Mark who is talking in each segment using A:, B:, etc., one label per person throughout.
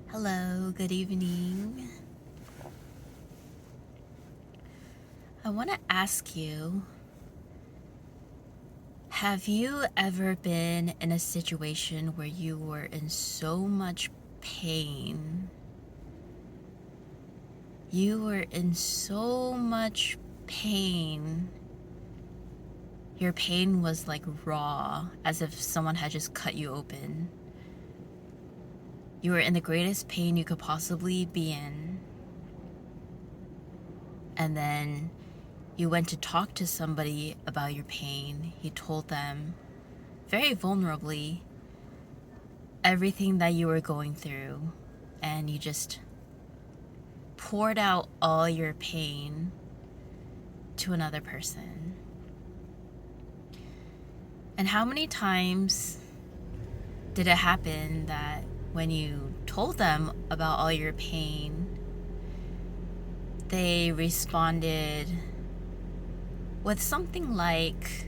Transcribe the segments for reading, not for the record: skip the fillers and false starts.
A: Hello, good evening. I want to ask you, have you ever been in a situation where you were in so much pain? You were in so much pain. Your pain was like raw, as if someone had just cut you open. You were in the greatest pain you could possibly be in. And then you went to talk to somebody about your pain. You told them very vulnerably everything that you were going through, and you just poured out all your pain to another person. And how many times did it happen that when you told them about all your pain, they responded with something like,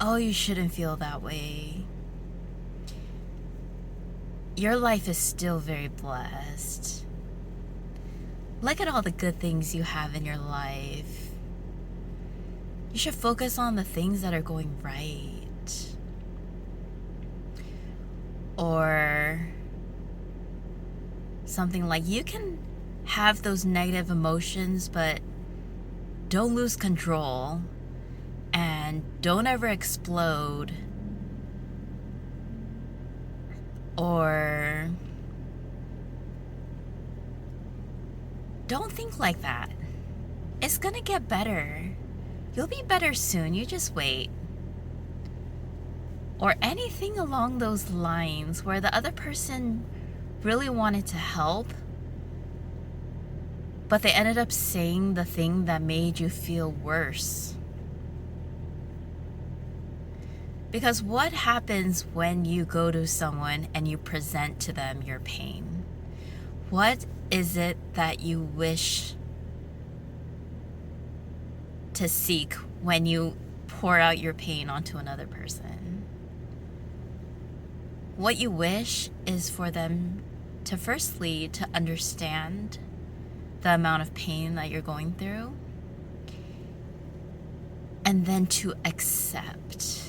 A: "Oh, you shouldn't feel that way. Your life is still very blessed. Look at all the good things you have in your life. You should focus on the things that are going right." Or something like, "You can have those negative emotions, but don't lose control and don't ever explode." Or, "Don't think like that. It's gonna get better. You'll be better soon. You just wait." Or anything along those lines where the other person really wanted to help, but they ended up saying the thing that made you feel worse. Because what happens when you go to someone and you present to them your pain? What is it that you wish to seek when you pour out your pain onto another person? What you wish is for them to firstly to understand the amount of pain that you're going through, and then to accept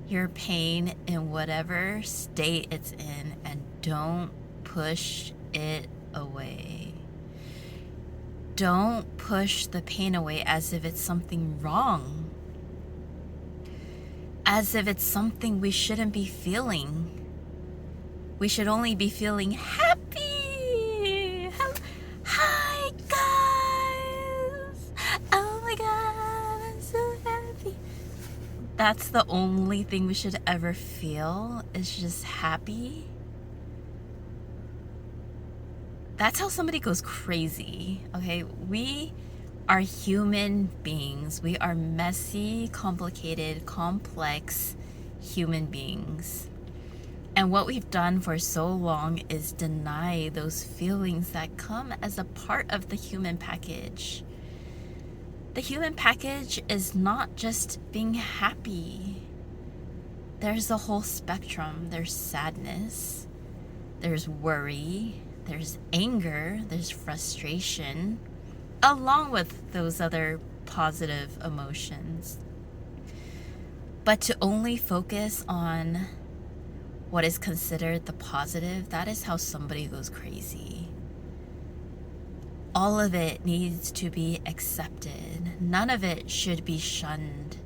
A: your pain in whatever state it's in, and don't push it away. Don't push the pain away as if it's something wrong, as if it's something we shouldn't be feeling. We should only be feeling happy. Hi, guys. Oh my God, I'm so happy. That's the only thing we should ever feel, is just happy. That's how somebody goes crazy, okay? We are human beings. We are messy, complicated, complex human beings. And what we've done for so long is deny those feelings that come as a part of the human package. The human package is not just being happy. There's a whole spectrum. There's sadness, there's worry, there's anger, there's frustration, along with those other positive emotions. But to only focus on what is considered the positive, that is how somebody goes crazy. All of it needs to be accepted. None of it should be shunned,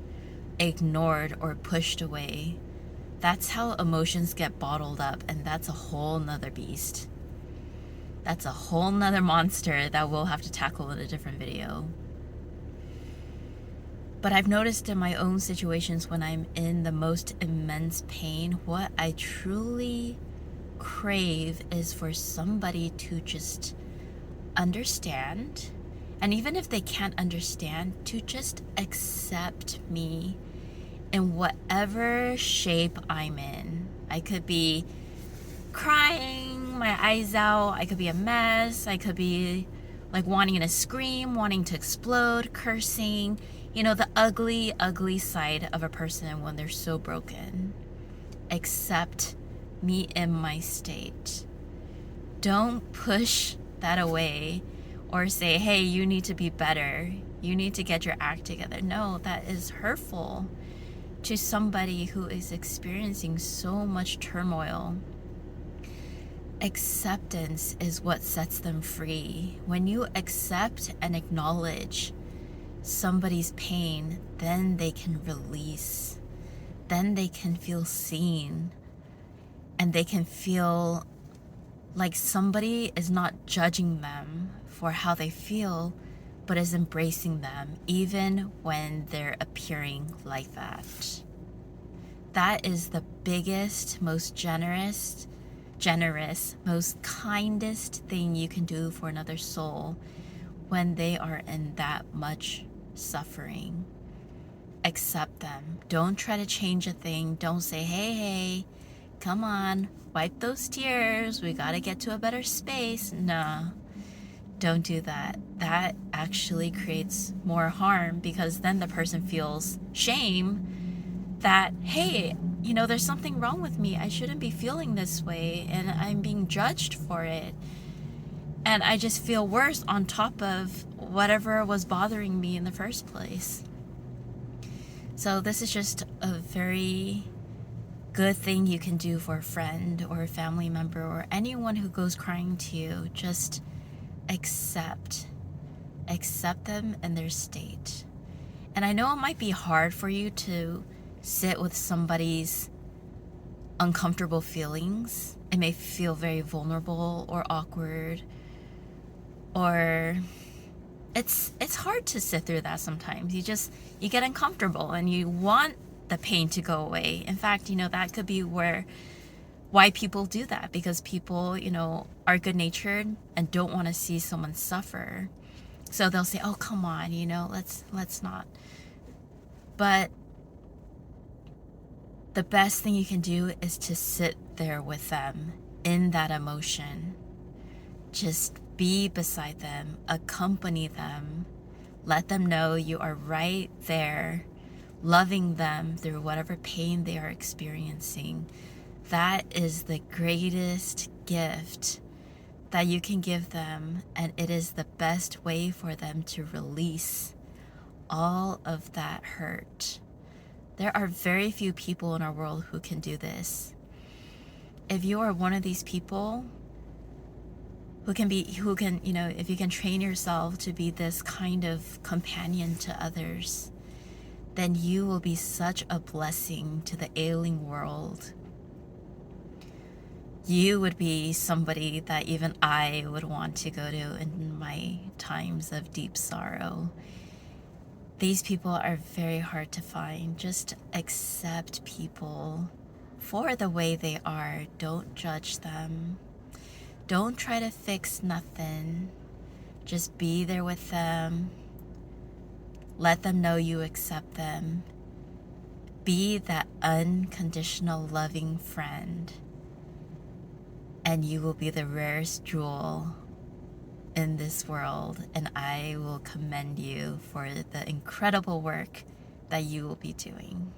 A: ignored, or pushed away. That's how emotions get bottled up, and that's a whole nother beast. That's a whole nother monster that we'll have to tackle in a different video. But I've noticed in my own situations when I'm in the most immense pain, what I truly crave is for somebody to just understand. And even if they can't understand, to just accept me in whatever shape I'm in. I could be crying my eyes out. I could be a mess. I could be like wanting to scream, wanting to explode, cursing, the ugly, ugly side of a person when they're so broken. Accept me in my state. Don't push that away or say, hey, you need to be better. You need to get your act together. No, that is hurtful to somebody who is experiencing so much turmoil. Acceptance is what sets them free. When you accept and acknowledge somebody's pain, then they can release. Then they can feel seen. And they can feel like somebody is not judging them for how they feel, but is embracing them, even when they're appearing like that. That is the biggest, most generous, most kindest thing you can do for another soul when they are in that much suffering. Accept them. Don't try to change a thing. Don't say, hey, come on, wipe those tears. We got to get to a better space. No, don't do that. That actually creates more harm, because then the person feels shame that, hey, there's something wrong with me. I shouldn't be feeling this way, and I'm being judged for it. And I just feel worse on top of whatever was bothering me in the first place. So this is just a very good thing you can do for a friend or a family member or anyone who goes crying to you. Just accept them in their state. And I know it might be hard for you to sit with somebody's uncomfortable feelings. It may feel very vulnerable or awkward, or it's hard to sit through that sometimes. You get uncomfortable and you want the pain to go away. In fact, that could be why people do that, because people, are good-natured and don't want to see someone suffer. So they'll say, oh, come on, let's not. But the best thing you can do is to sit there with them in that emotion. Just be beside them, accompany them, let them know you are right there, loving them through whatever pain they are experiencing. That is the greatest gift that you can give them, and it is the best way for them to release all of that hurt. There are very few people in our world who can do this. If you are one of these people if you can train yourself to be this kind of companion to others, then you will be such a blessing to the ailing world. You would be somebody that even I would want to go to in my times of deep sorrow. These people are very hard to find. Just accept people for the way they are. Don't judge them. Don't try to fix nothing. Just be there with them. Let them know you accept them. Be that unconditional loving friend. And you will be the rarest jewel in this world. And I will commend you for the incredible work that you will be doing.